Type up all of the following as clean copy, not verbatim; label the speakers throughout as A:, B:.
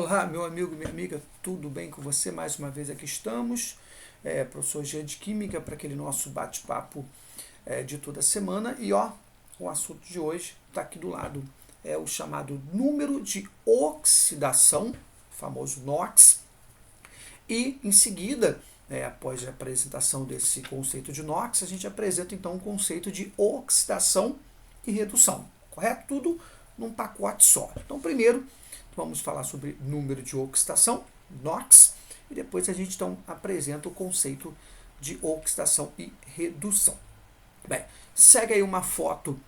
A: Olá, meu amigo, minha amiga, tudo bem com você? Mais uma vez aqui estamos, professor Jean de Química, para aquele nosso bate-papo de toda semana. E ó, o assunto de hoje está aqui do lado, é o chamado número de oxidação, famoso NOx, e em seguida, após a apresentação desse conceito de NOx, a gente apresenta então o conceito de oxidação e redução, correto? Tudo num pacote só. Então, primeiro, vamos falar sobre número de oxidação, NOx, e depois a gente então apresenta o conceito de oxidação e redução. Bem, segue aí uma foto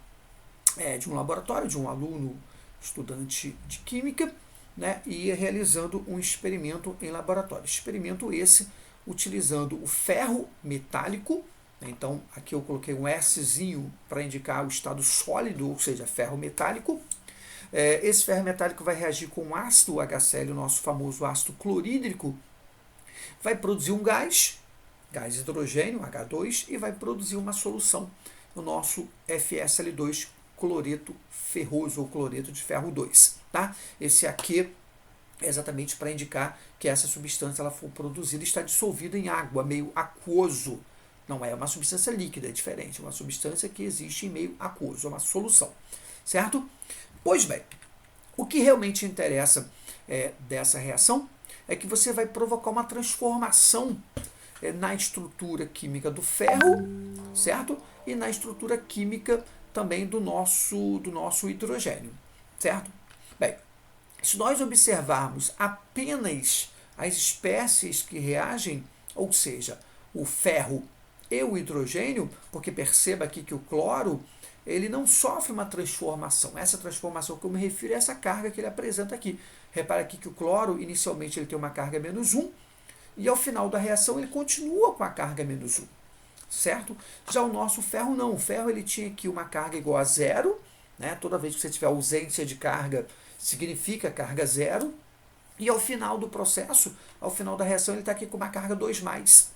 A: de um laboratório, de um aluno estudante de química, né, e realizando um experimento em laboratório. Experimento esse utilizando o ferro metálico, né, então aqui eu coloquei um Szinho para indicar o estado sólido, ou seja, ferro metálico. Esse ferro metálico vai reagir com o ácido HCl, o nosso famoso ácido clorídrico, vai produzir um gás hidrogênio, H2, e vai produzir uma solução, o nosso FSL2, cloreto ferroso, ou cloreto de ferro 2. Tá? Esse aqui é exatamente para indicar que essa substância ela for produzida está dissolvida em água, meio aquoso. Não é uma substância líquida, é diferente, é uma substância que existe em meio aquoso, é uma solução. Certo? Pois bem, o que realmente interessa dessa reação é que você vai provocar uma transformação na estrutura química do ferro, certo? E na estrutura química também do nosso hidrogênio, certo? Bem, se nós observarmos apenas as espécies que reagem, ou seja, o ferro e o hidrogênio, porque perceba aqui que o cloro ele não sofre uma transformação. Essa transformação que eu me refiro é essa carga que ele apresenta aqui. Repara aqui que o cloro, inicialmente, ele tem uma carga menos 1, e ao final da reação ele continua com a carga menos 1. Certo? Já o nosso ferro não. O ferro ele tinha aqui uma carga igual a zero, né? Toda vez que você tiver ausência de carga, significa carga zero. E ao final do processo, ao final da reação, ele está aqui com uma carga 2+.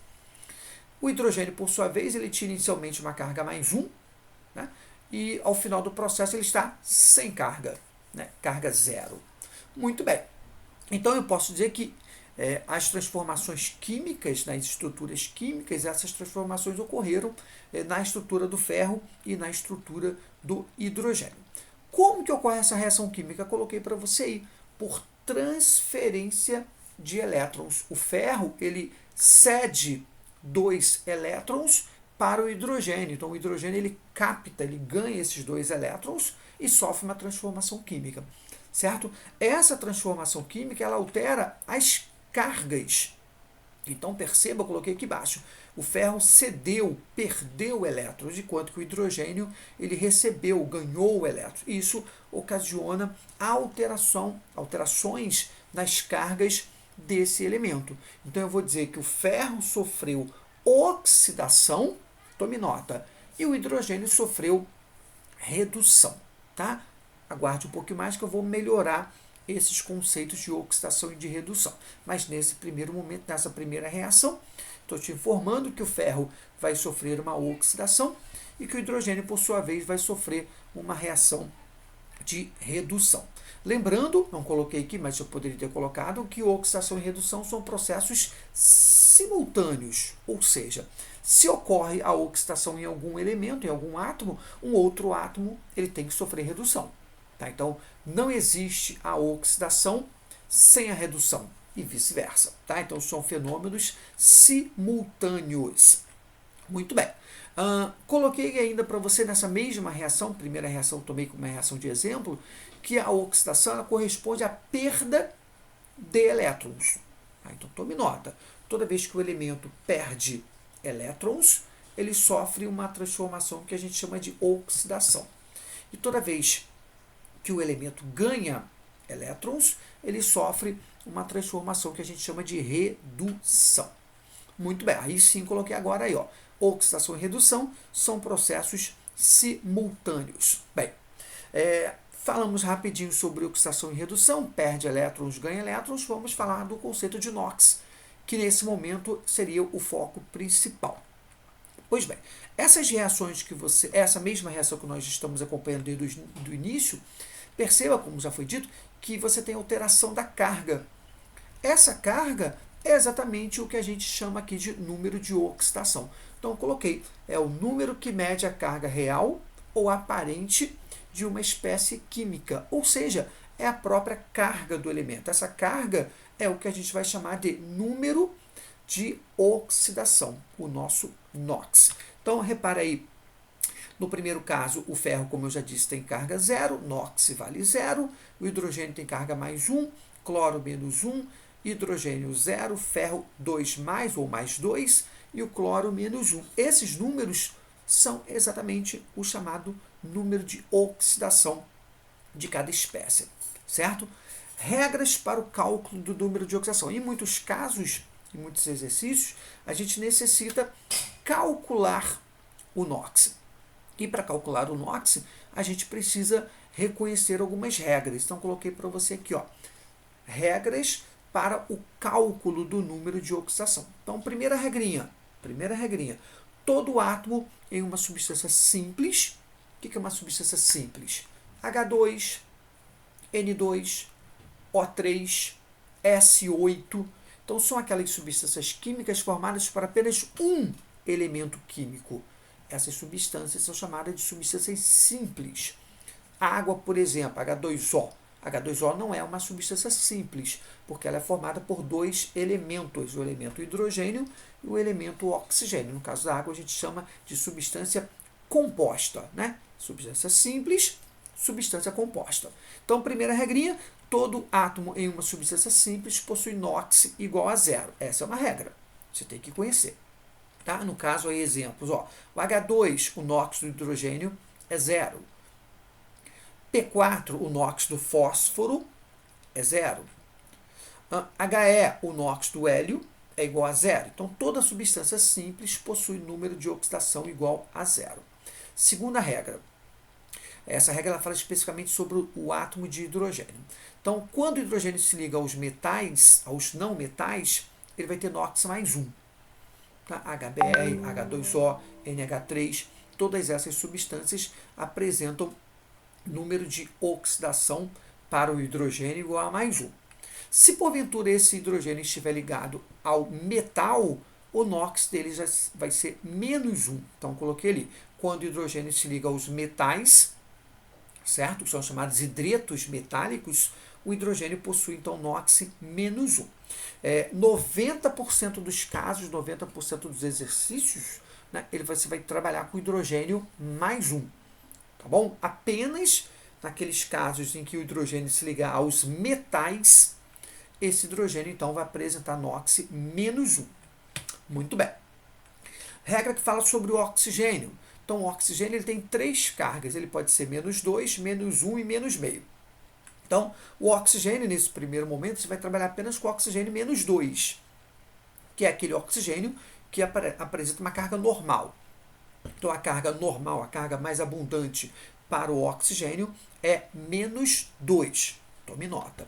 A: O hidrogênio, por sua vez, ele tinha inicialmente uma carga mais 1, né? E ao final do processo ele está sem carga, né? Carga zero. Muito bem. Então eu posso dizer que as transformações químicas, nas estruturas químicas, essas transformações ocorreram na estrutura do ferro e na estrutura do hidrogênio. Como que ocorre essa reação química? Eu coloquei para você aí, por transferência de elétrons. O ferro ele cede 2 elétrons para o hidrogênio. Então o hidrogênio ele capta, ele ganha esses 2 elétrons e sofre uma transformação química, certo? Essa transformação química ela altera as cargas. Então perceba, eu coloquei aqui embaixo, o ferro cedeu, perdeu elétrons, enquanto que o hidrogênio ele recebeu, ganhou elétrons. Isso ocasiona alterações nas cargas desse elemento. Então eu vou dizer que o ferro sofreu oxidação, tome nota, e o hidrogênio sofreu redução, tá? Aguarde um pouquinho mais que eu vou melhorar esses conceitos de oxidação e de redução. Mas nesse primeiro momento, nessa primeira reação, estou te informando que o ferro vai sofrer uma oxidação e que o hidrogênio, por sua vez, vai sofrer uma reação de redução. Lembrando, não coloquei aqui, mas eu poderia ter colocado, que oxidação e redução são processos simultâneos, ou seja, se ocorre a oxidação em algum elemento, em algum átomo, um outro átomo ele tem que sofrer redução. Tá? Então, não existe a oxidação sem a redução e vice-versa. Tá? Então, são fenômenos simultâneos. Muito bem. Coloquei ainda para você nessa mesma reação, primeira reação tomei como uma reação de exemplo, que a oxidação ela corresponde à perda de elétrons. Então tome nota, toda vez que o elemento perde elétrons, ele sofre uma transformação que a gente chama de oxidação. E toda vez que o elemento ganha elétrons, ele sofre uma transformação que a gente chama de redução. Muito bem, aí sim coloquei agora aí, ó. Oxidação e redução são processos simultâneos. Bem, falamos rapidinho sobre oxidação e redução, perde elétrons, ganha elétrons, vamos falar do conceito de NOx, que nesse momento seria o foco principal. Pois bem, essas reações essa mesma reação que nós estamos acompanhando desde o início, perceba, como já foi dito, que você tem alteração da carga. essa carga é exatamente o que a gente chama aqui de número de oxidação. Então, eu coloquei, é o número que mede a carga real ou aparente de uma espécie química, ou seja, é a própria carga do elemento. Essa carga é o que a gente vai chamar de número de oxidação, o nosso NOx. Então, repara aí, no primeiro caso, o ferro, como eu já disse, tem carga 0, NOx vale 0, o hidrogênio tem carga mais 1, cloro menos 1, hidrogênio 0, ferro 2 mais ou mais 2 e o cloro menos 1. Esses números são exatamente o chamado número de oxidação de cada espécie, certo? Regras para o cálculo do número de oxidação. Em muitos casos, em muitos exercícios, a gente necessita calcular o NOx. E para calcular o NOx, a gente precisa reconhecer algumas regras. Então, coloquei para você aqui, ó, regras para o cálculo do número de oxidação. Então, primeira regrinha, todo átomo em uma substância simples. O que é uma substância simples? H2, N2, O3, S8. Então, são aquelas substâncias químicas formadas por apenas um elemento químico. Essas substâncias são chamadas de substâncias simples. A água, por exemplo, H2O. H2O não é uma substância simples, porque ela é formada por dois elementos, o elemento hidrogênio e o elemento oxigênio. No caso da água, a gente chama de substância composta, né? Substância simples, substância composta. Então, primeira regrinha, todo átomo em uma substância simples possui NOx igual a 0. Essa é uma regra, você tem que conhecer. Tá? No caso, aí, exemplos. Ó, o H2, o NOx do hidrogênio, é 0. P4, o NOx do fósforo, é 0. HE, o NOx do hélio, é igual a 0. Então, toda substância simples possui número de oxidação igual a 0. Segunda regra. Essa regra ela fala especificamente sobre o átomo de hidrogênio. Então, quando o hidrogênio se liga aos metais, aos não metais, ele vai ter NOx mais 1. Tá? HBr, H2O, NH3, todas essas substâncias apresentam número de oxidação para o hidrogênio igual a mais 1. Se porventura esse hidrogênio estiver ligado ao metal, o NOx dele já vai ser menos 1. Então, coloquei ali, quando o hidrogênio se liga aos metais, certo? Que são chamados hidretos metálicos, o hidrogênio possui, então, NOx menos 1. 90% dos casos, 90% dos exercícios, né, você vai trabalhar com hidrogênio mais 1. Tá bom? Apenas naqueles casos em que o hidrogênio se ligar aos metais, esse hidrogênio, então, vai apresentar NOx menos 1. Muito bem. Regra que fala sobre o oxigênio. Então, o oxigênio ele tem 3 cargas. Ele pode ser menos 2, menos 1 e menos meio. Então, o oxigênio, nesse primeiro momento, você vai trabalhar apenas com o oxigênio menos 2, que é aquele oxigênio que apresenta uma carga normal. Então, a carga normal, a carga mais abundante para o oxigênio é menos 2. Tome nota.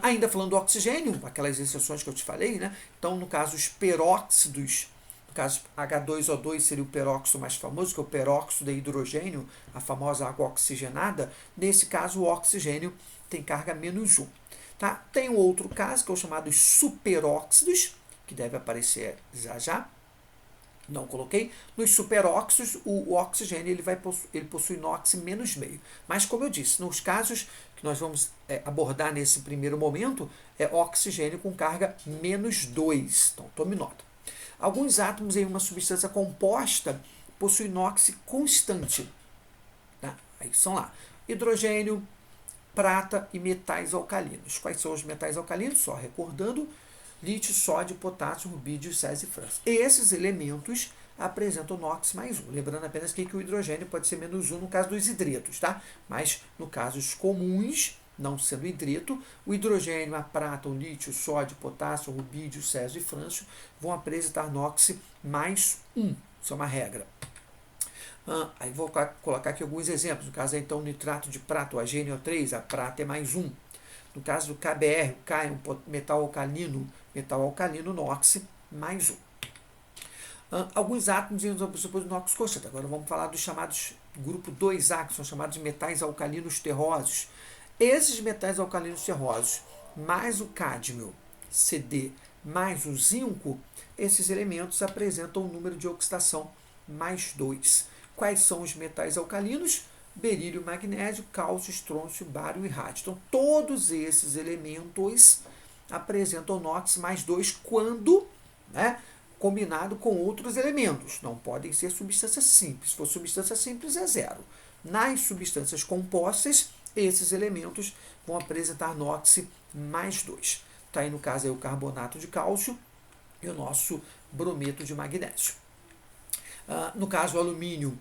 A: Ainda falando do oxigênio, aquelas exceções que eu te falei, né? Então, no caso, os peróxidos, no caso, H2O2 seria o peróxido mais famoso, que é o peróxido de hidrogênio, a famosa água oxigenada. Nesse caso, o oxigênio tem carga menos 1. Tá? Tem um outro caso, que é o chamado superóxidos, que deve aparecer já. Não coloquei. Nos superóxidos, o oxigênio ele possui NOx menos meio. Mas, como eu disse, nos casos que nós vamos abordar nesse primeiro momento, é oxigênio com carga menos 2. Então, tome nota. Alguns átomos em uma substância composta possuem NOx constante. Tá? Aí são lá: hidrogênio, prata e metais alcalinos. Quais são os metais alcalinos? Só recordando: lítio, sódio, potássio, rubídio, césio e frâncio. Esses elementos apresentam NOx mais 1. Lembrando apenas que o hidrogênio pode ser menos 1 no caso dos hidretos, tá? Mas no casos comuns, não sendo hidreto, o hidrogênio, a prata, o lítio, o sódio, o potássio, o rubídio, o césio e frâncio vão apresentar NOx mais 1. Isso é uma regra. Aí vou colocar aqui alguns exemplos. No caso, então, o nitrato de prata, o HNO3, a prata é mais 1. No caso do KBr, o K é um metal alcalino, NOx mais 1. Alguns átomos em uma substância de NOx constante. Agora vamos falar dos chamados grupo 2A, que são chamados de metais alcalinos terrosos. Esses metais alcalinos terrosos, mais o cádmio, Cd, mais o zinco, esses elementos apresentam um número de oxidação mais 2. Quais são os metais alcalinos? Berílio, magnésio, cálcio, estrôncio, bário e rádio. Então, todos esses elementos apresentam NOx mais 2 quando, né, combinado com outros elementos. Não podem ser substâncias simples. Se for substância simples, é 0. Nas substâncias compostas, esses elementos vão apresentar NOx mais 2. Está aí, no caso, aí o carbonato de cálcio e o nosso brometo de magnésio. No caso, o alumínio,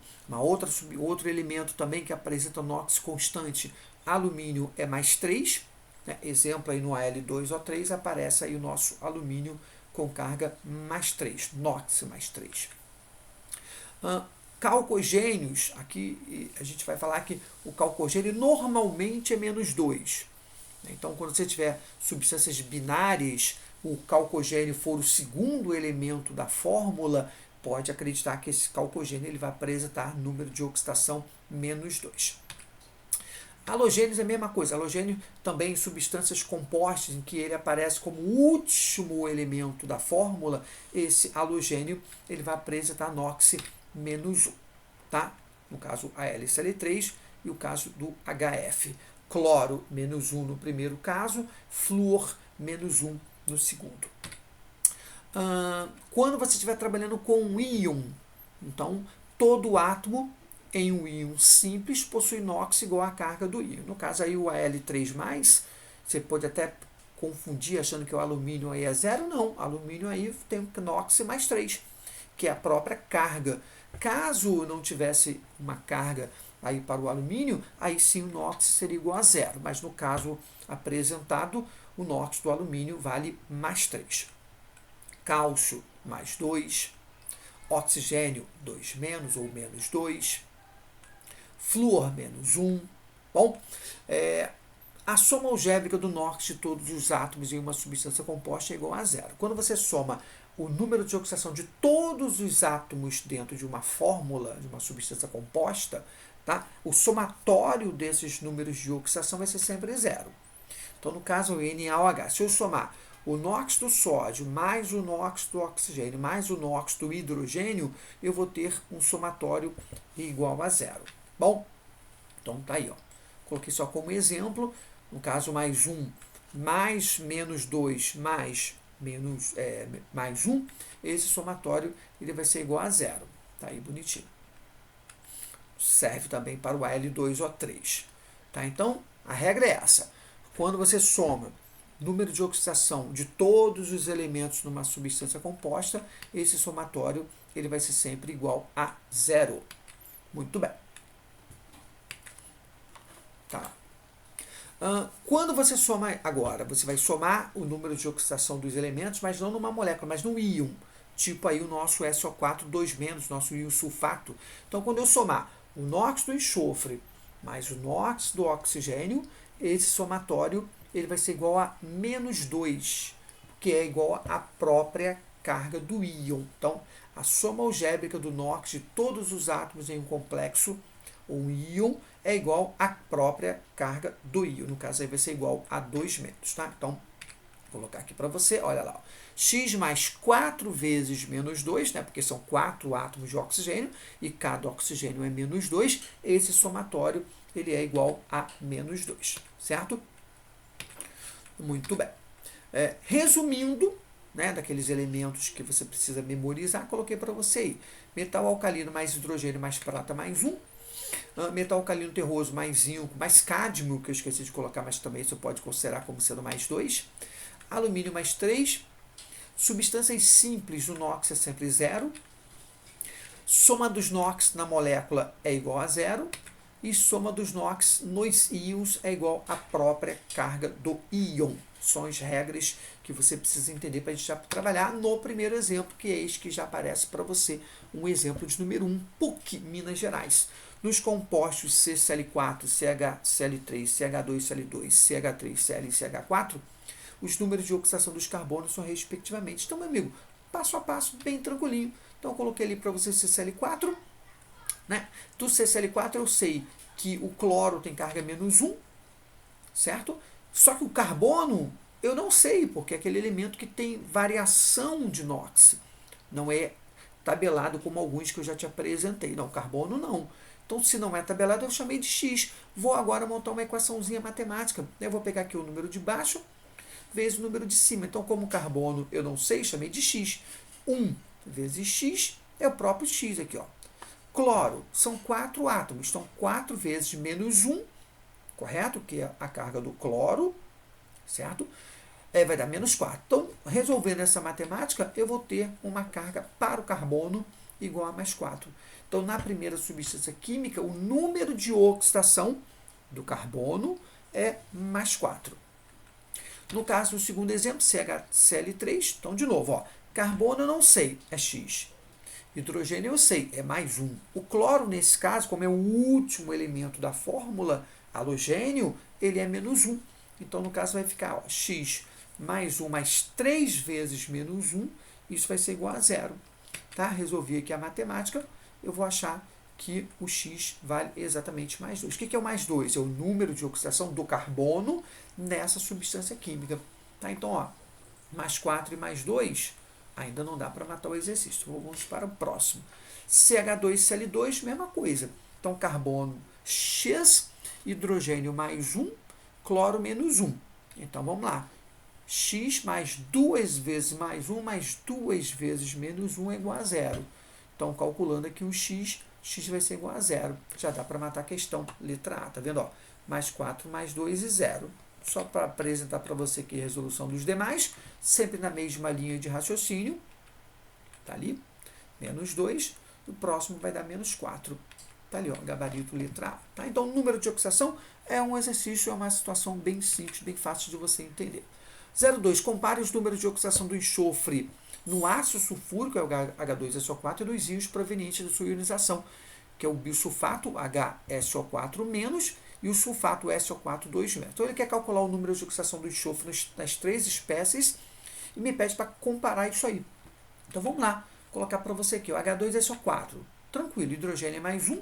A: outro elemento também que apresenta NOx constante, alumínio é mais 3. Né? Exemplo, aí no Al2O3 aparece aí o nosso alumínio com carga mais 3, NOx mais 3. Calcogênios, aqui a gente vai falar que o calcogênio normalmente é menos 2. Então, quando você tiver substâncias binárias, o calcogênio for o segundo elemento da fórmula, pode acreditar que esse calcogênio ele vai apresentar número de oxidação menos 2. Halogênios é a mesma coisa. Halogênio também em substâncias compostas, em que ele aparece como último elemento da fórmula, esse halogênio ele vai apresentar NOx menos 1. Tá? No caso, a AlCl3 e o caso do HF. Cloro, menos 1 no primeiro caso, flúor, menos 1 no segundo. Quando você estiver trabalhando com um íon, então todo átomo em um íon simples possui NOx igual à carga do íon. No caso aí o Al3+, você pode até confundir achando que o alumínio aí é 0, não. Alumínio aí tem NOx mais 3, que é a própria carga. Caso não tivesse uma carga aí para o alumínio, aí sim o NOx seria igual a 0, mas no caso apresentado, o NOx do alumínio vale mais 3. Cálcio, mais 2. Oxigênio, 2 menos ou menos 2. Flúor, menos 1. Bom, a soma algébrica do NOx de todos os átomos em uma substância composta é igual a 0. Quando você soma o número de oxidação de todos os átomos dentro de uma fórmula, de uma substância composta, tá? O somatório desses números de oxidação vai ser sempre 0. Então, no caso, o NaOH, se eu somar o NOx do sódio mais o NOx do oxigênio mais o NOx do hidrogênio, eu vou ter um somatório igual a 0. Bom, então tá aí, ó. Coloquei só como exemplo, no caso, mais 1 mais menos 2 mais mais 1, esse somatório ele vai ser igual a 0. Tá aí bonitinho. Serve também para o Al2O3. Tá? Então, a regra é essa. Quando você soma número de oxidação de todos os elementos numa substância composta, esse somatório ele vai ser sempre igual a 0. Muito bem. Tá. Quando você soma agora, você vai somar o número de oxidação dos elementos, mas não numa molécula, mas num íon. Tipo aí o nosso SO4 2-, nosso íon sulfato. Então, quando eu somar o NOx do enxofre mais o NOx do oxigênio, esse somatório ele vai ser igual a menos 2, que é igual à própria carga do íon. Então, a soma algébrica do NOx de todos os átomos em um complexo, ou um íon, é igual à própria carga do íon. No caso, aí vai ser igual a 2-. Tá? Então, vou colocar aqui para você, olha lá. Ó. X mais 4 vezes menos 2, né, porque são 4 átomos de oxigênio, e cada oxigênio é menos 2, esse somatório ele é igual a menos 2, certo? Muito bem. Resumindo, né, daqueles elementos que você precisa memorizar, coloquei para você aí. Metal alcalino mais hidrogênio mais prata mais 1. Metal alcalino terroso mais zinco mais cádmio, que eu esqueci de colocar, mas também você pode considerar como sendo mais 2. Alumínio mais 3. Substâncias simples, o NOx é sempre 0. Soma dos NOx na molécula é igual a 0. E soma dos NOx nos íons é igual à própria carga do íon. São as regras que você precisa entender para a gente já trabalhar no primeiro exemplo, que é este que já aparece para você, um exemplo de número 1, PUC, Minas Gerais. Nos compostos CCl4, CHCl3, CH2Cl2, CH3Cl e CH4, os números de oxidação dos carbonos são respectivamente. Então, meu amigo, passo a passo, bem tranquilinho. Então, eu coloquei ali para você CCl4. Né? Do CCl4 eu sei que o cloro tem carga menos 1, certo? Só que o carbono, eu não sei, porque é aquele elemento que tem variação de NOx. Não é tabelado como alguns que eu já te apresentei. Não, carbono não. Então, se não é tabelado, eu chamei de X. Vou agora montar uma equaçãozinha matemática. Eu vou pegar aqui o número de baixo vezes o número de cima. Então, como carbono eu não sei, chamei de X. 1 vezes X é o próprio X aqui. Ó. Cloro, são 4 átomos. Então, 4 vezes menos 1, correto? Que é a carga do cloro, certo? Vai dar menos 4. Então, resolvendo essa matemática, eu vou ter uma carga para o carbono igual a mais 4. Então, na primeira substância química, o número de oxidação do carbono é mais 4. No caso do segundo exemplo, CHCl3, então, de novo, ó, carbono eu não sei, é X. Hidrogênio eu sei, é mais 1. O cloro, nesse caso, como é o último elemento da fórmula halogênio, ele é menos 1. Então, no caso, vai ficar ó, X mais 1 mais 3 vezes menos 1, isso vai ser igual a 0. Tá? Resolvi aqui a matemática, eu vou achar que o X vale exatamente mais 2. O que é o mais 2? É o número de oxidação do carbono nessa substância química. Tá? Então, ó, mais 4 e mais 2, ainda não dá para matar o exercício. Vamos para o próximo. CH2Cl2, mesma coisa. Então, carbono X, hidrogênio mais 1, cloro menos 1. Então, vamos lá. X mais 2 vezes mais 1 mais 2 vezes menos 1 é igual a 0. Então, calculando aqui o X vai ser igual a 0. Já dá para matar a questão. Letra A, tá vendo? Ó, mais 4 mais 2 e 0. Só para apresentar para você aqui a resolução dos demais, sempre na mesma linha de raciocínio. Tá ali, menos 2. O próximo vai dar menos 4. Tá ali, ó, gabarito letra A. Tá? Então, o número de oxidação é um exercício, é uma situação bem simples, bem fácil de você entender. 0,2. Compare os números de oxidação do enxofre no ácido sulfúrico, é o H2SO4, e dos íons provenientes da sua ionização, que é o bisulfato HSO4- e o sulfato SO4 2-. Então, ele quer calcular o número de oxidação do enxofre nas 3 espécies e me pede para comparar isso aí. Então, vamos lá, colocar para você aqui, o H2SO4. Tranquilo, hidrogênio é mais 1,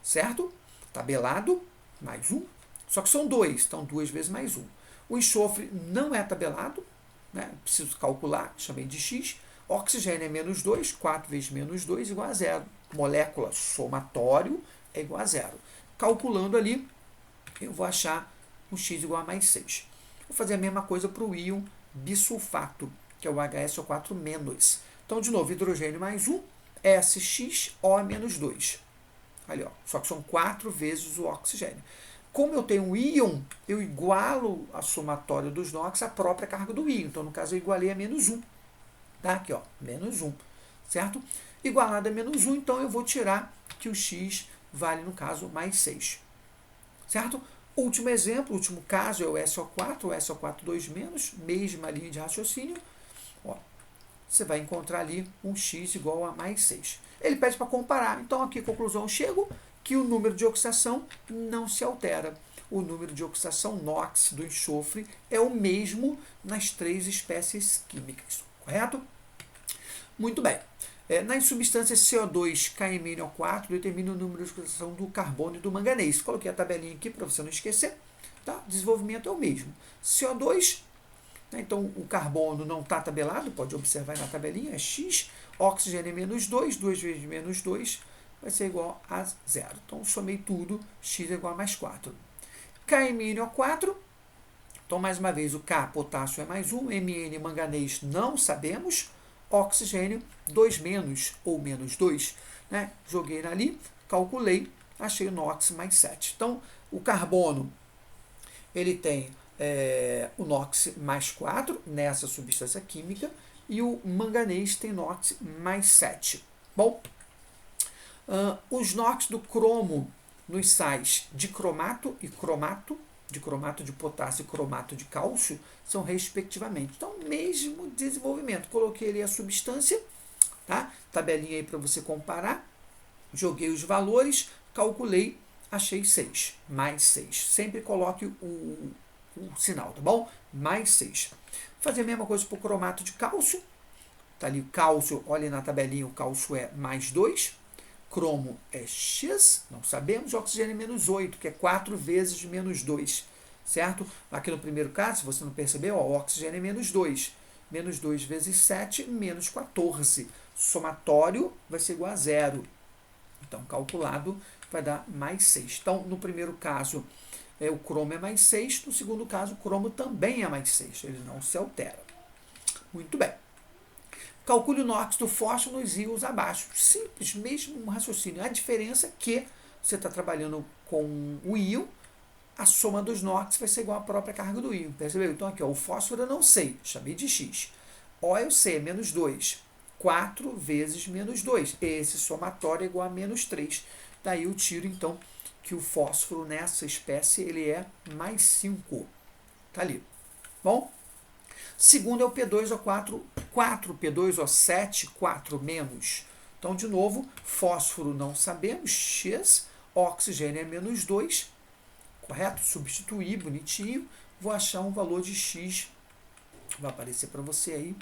A: certo? Tabelado, mais 1. Só que são 2, então 2 vezes mais 1. O enxofre não é tabelado, né? Preciso calcular, chamei de X. Oxigênio é menos 2, 4 vezes menos 2 igual a 0. Molécula somatório é igual a 0. Calculando ali, eu vou achar um X igual a mais 6. Vou fazer a mesma coisa para o íon bisulfato, que é o HSO4-. Então, de novo, hidrogênio mais 1, SXO é menos 2. Ali, ó, só que são 4 vezes o oxigênio. Como eu tenho um íon, eu igualo a somatória dos NOx à própria carga do íon. Então, no caso, eu igualei a menos 1. Tá? Aqui, ó, menos 1. Certo? Igualado a menos 1, então eu vou tirar que o X vale, no caso, mais 6. Certo? Último exemplo, último caso é o SO4, o SO4-2-, mesma linha de raciocínio. Ó, você vai encontrar ali um X igual a mais 6. Ele pede para comparar. Então, aqui, conclusão, eu chego que o número de oxidação não se altera. O número de oxidação NOx do enxofre é o mesmo nas 3 espécies químicas, correto? Muito bem. Nas substâncias CO2, KMnO4, determina o número de oxidação do carbono e do manganês. Coloquei a tabelinha aqui para você não esquecer. Tá? Desenvolvimento é o mesmo. CO2, né? Então o carbono não está tabelado, pode observar na tabelinha, é X. Oxigênio é menos 2, 2 vezes menos 2 vai ser igual a 0. Então, somei tudo, x é igual a mais 4. KMnO4, então, mais uma vez, o K, potássio é mais 1, Mn, manganês, não sabemos, oxigênio, 2- ou menos 2. Né? Joguei ali, calculei, achei o NOx mais 7. Então, o carbono, ele tem o NOx mais 4 nessa substância química, e o manganês tem NOx mais 7. Bom, os NOx do cromo nos sais dicromato e cromato, dicromato de potássio e cromato de cálcio, são respectivamente. Então, mesmo desenvolvimento. Coloquei ali a substância, tá? Tabelinha aí para você comparar. Joguei os valores, calculei, achei 6, mais 6. Sempre coloque o sinal, tá bom? Mais 6. Vou fazer a mesma coisa para o cromato de cálcio. Tá ali o cálcio, olha na tabelinha, o cálcio é mais 2. Cromo é X, não sabemos. Oxigênio é menos 8, que é 4 vezes menos 2. certo? Aqui no primeiro caso, se você não percebeu, ó, o oxigênio é menos 2. Menos 2 vezes 7, menos 14. Somatório vai ser igual a zero. Então, calculado vai dar mais 6. Então, no primeiro caso, o cromo é mais 6. No segundo caso, o cromo também é mais 6. Ele não se altera. Muito bem. Calcule o NOx do fósforo nos íons abaixo. Simples, mesmo um raciocínio. A diferença é que você está trabalhando com o íon, a soma dos NOx vai ser igual à própria carga do íon. Percebeu? Então, aqui, ó, o fósforo eu não sei, chamei de X. O eu sei, é menos 2. 4 vezes menos 2. Esse somatório é igual a menos 3. Daí eu tiro, então, que o fósforo nessa espécie ele é mais 5. Tá ali. Bom? Segundo é o P2O4, 4 P2O7, 4 menos. Então, de novo, fósforo não sabemos, X, oxigênio é menos 2, correto? Substituir, bonitinho, vou achar um valor de X, vai aparecer para você aí,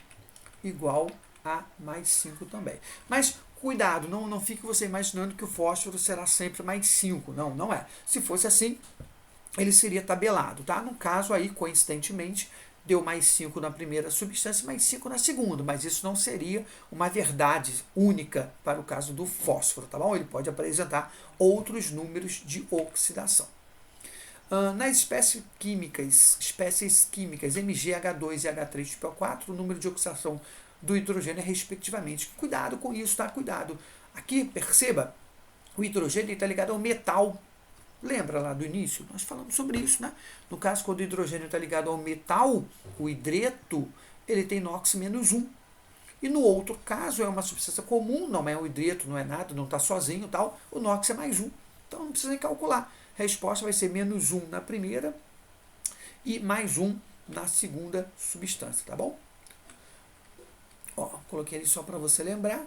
A: igual a mais 5 também. Mas, cuidado, não fique você imaginando que o fósforo será sempre mais 5, não, não é. Se fosse assim, ele seria tabelado, tá? No caso aí, coincidentemente, deu mais 5 na primeira substância, mais 5 na segunda, mas isso não seria uma verdade única para o caso do fósforo, tá bom? Ele pode apresentar outros números de oxidação. Nas espécies químicas MgH2 e H3PO4, o número de oxidação do hidrogênio é respectivamente. Cuidado com isso, tá? Cuidado. Aqui, perceba, o hidrogênio está ligado ao metal. Lembra lá do início? Nós falamos sobre isso, né? No caso, quando o hidrogênio está ligado ao metal, o hidreto, ele tem NOx menos 1. E no outro caso, é uma substância comum, não é um hidreto, não é nada, não está sozinho e tal, o NOx é mais 1. Então não precisa nem calcular. A resposta vai ser menos 1 na primeira e mais 1 na segunda substância, tá bom? Ó, coloquei ali só para você lembrar.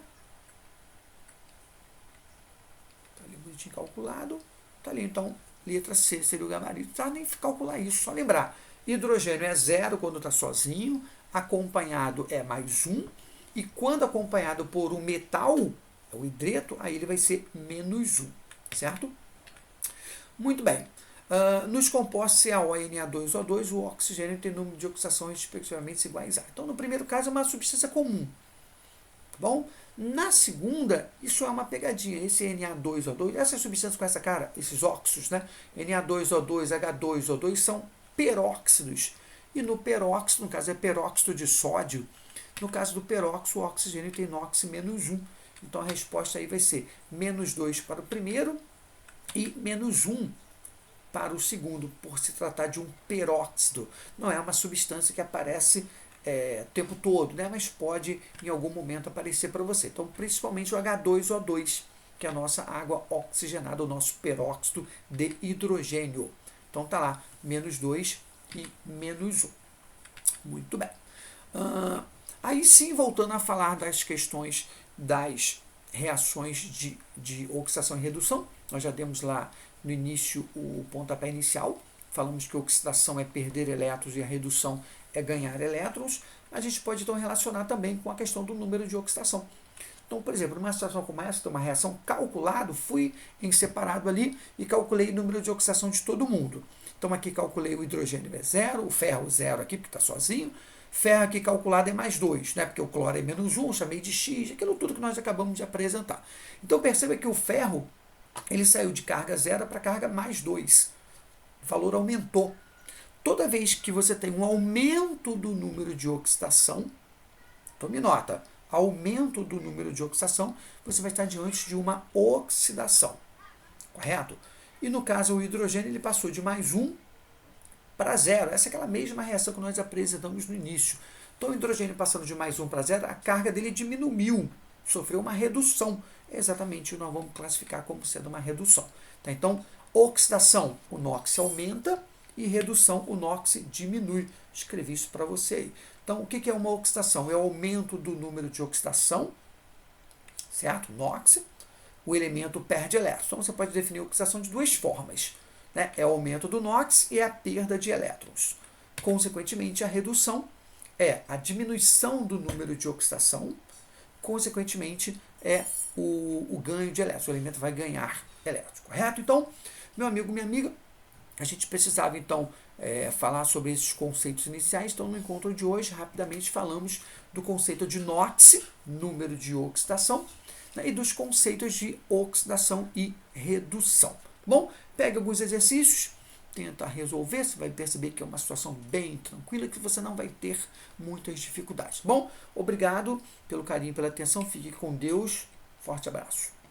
A: Está ali bonitinho calculado. Tá ali, então, letra C seria o gabarito. Não precisa nem calcular isso, só lembrar. Hidrogênio é 0 quando está sozinho, acompanhado é mais 1, e quando acompanhado por um metal, o hidreto, aí ele vai ser menos 1, certo? Muito bem. Nos compostos CaO e Na2O2, o oxigênio tem número de oxidação respectivamente iguais a. Então, no primeiro caso, é uma substância comum. Tá bom? Na segunda, isso é uma pegadinha. Esse Na2O2, essas substâncias com essa cara, esses óxidos, né? Na2O2, H2O2 são peróxidos. E no peróxido, no caso é peróxido de sódio, no caso do peróxido, o oxigênio tem NOx menos 1. Então a resposta aí vai ser menos 2 para o primeiro e menos 1 para o segundo, por se tratar de um peróxido. Não é uma substância que aparece o tempo todo, né? Mas pode em algum momento aparecer para você. Então, principalmente o H2O2, que é a nossa água oxigenada, o nosso peróxido de hidrogênio. Então tá lá, menos 2 e menos 1. Muito bem. Aí sim, voltando a falar das questões das reações de oxidação e redução, nós já demos lá no início o pontapé inicial, falamos que a oxidação é perder elétrons e a redução é ganhar elétrons. A gente pode então relacionar também com a questão do número de oxidação. Então, por exemplo, numa situação como essa, uma reação calculado, fui em separado ali e calculei o número de oxidação de todo mundo. Então aqui calculei o hidrogênio é 0, o ferro 0 aqui, porque está sozinho. Ferro aqui calculado é mais 2, né? Porque o cloro é menos 1, chamei de X, aquilo tudo que nós acabamos de apresentar. Então perceba que o ferro, ele saiu de carga 0 para carga mais 2. O valor aumentou. Toda vez que você tem um aumento do número de oxidação, tome nota, aumento do número de oxidação, você vai estar diante de uma oxidação, correto? E no caso o hidrogênio, ele passou de mais 1 para 0. Essa é aquela mesma reação que nós apresentamos no início. Então o hidrogênio passando de mais 1 para 0, a carga dele diminuiu, sofreu uma redução. É exatamente o que nós vamos classificar como sendo uma redução. Tá? Então, oxidação, o NOx aumenta, e redução, o NOx diminui. Escrevi isso para você aí. Então, o que é uma oxidação? É o aumento do número de oxidação, certo? NOx, o elemento perde elétrons. Então, você pode definir a oxidação de duas formas, né? É o aumento do NOx e a perda de elétrons. Consequentemente, a redução é a diminuição do número de oxidação, consequentemente, é o ganho de elétrons. O elemento vai ganhar elétrons, correto? Então, meu amigo, minha amiga, a gente precisava, então, falar sobre esses conceitos iniciais. Então, no encontro de hoje, rapidamente falamos do conceito de NOx, número de oxidação, né, e dos conceitos de oxidação e redução. Bom, pega alguns exercícios, tenta resolver, você vai perceber que é uma situação bem tranquila, que você não vai ter muitas dificuldades. Bom, obrigado pelo carinho, pela atenção, fique com Deus, forte abraço.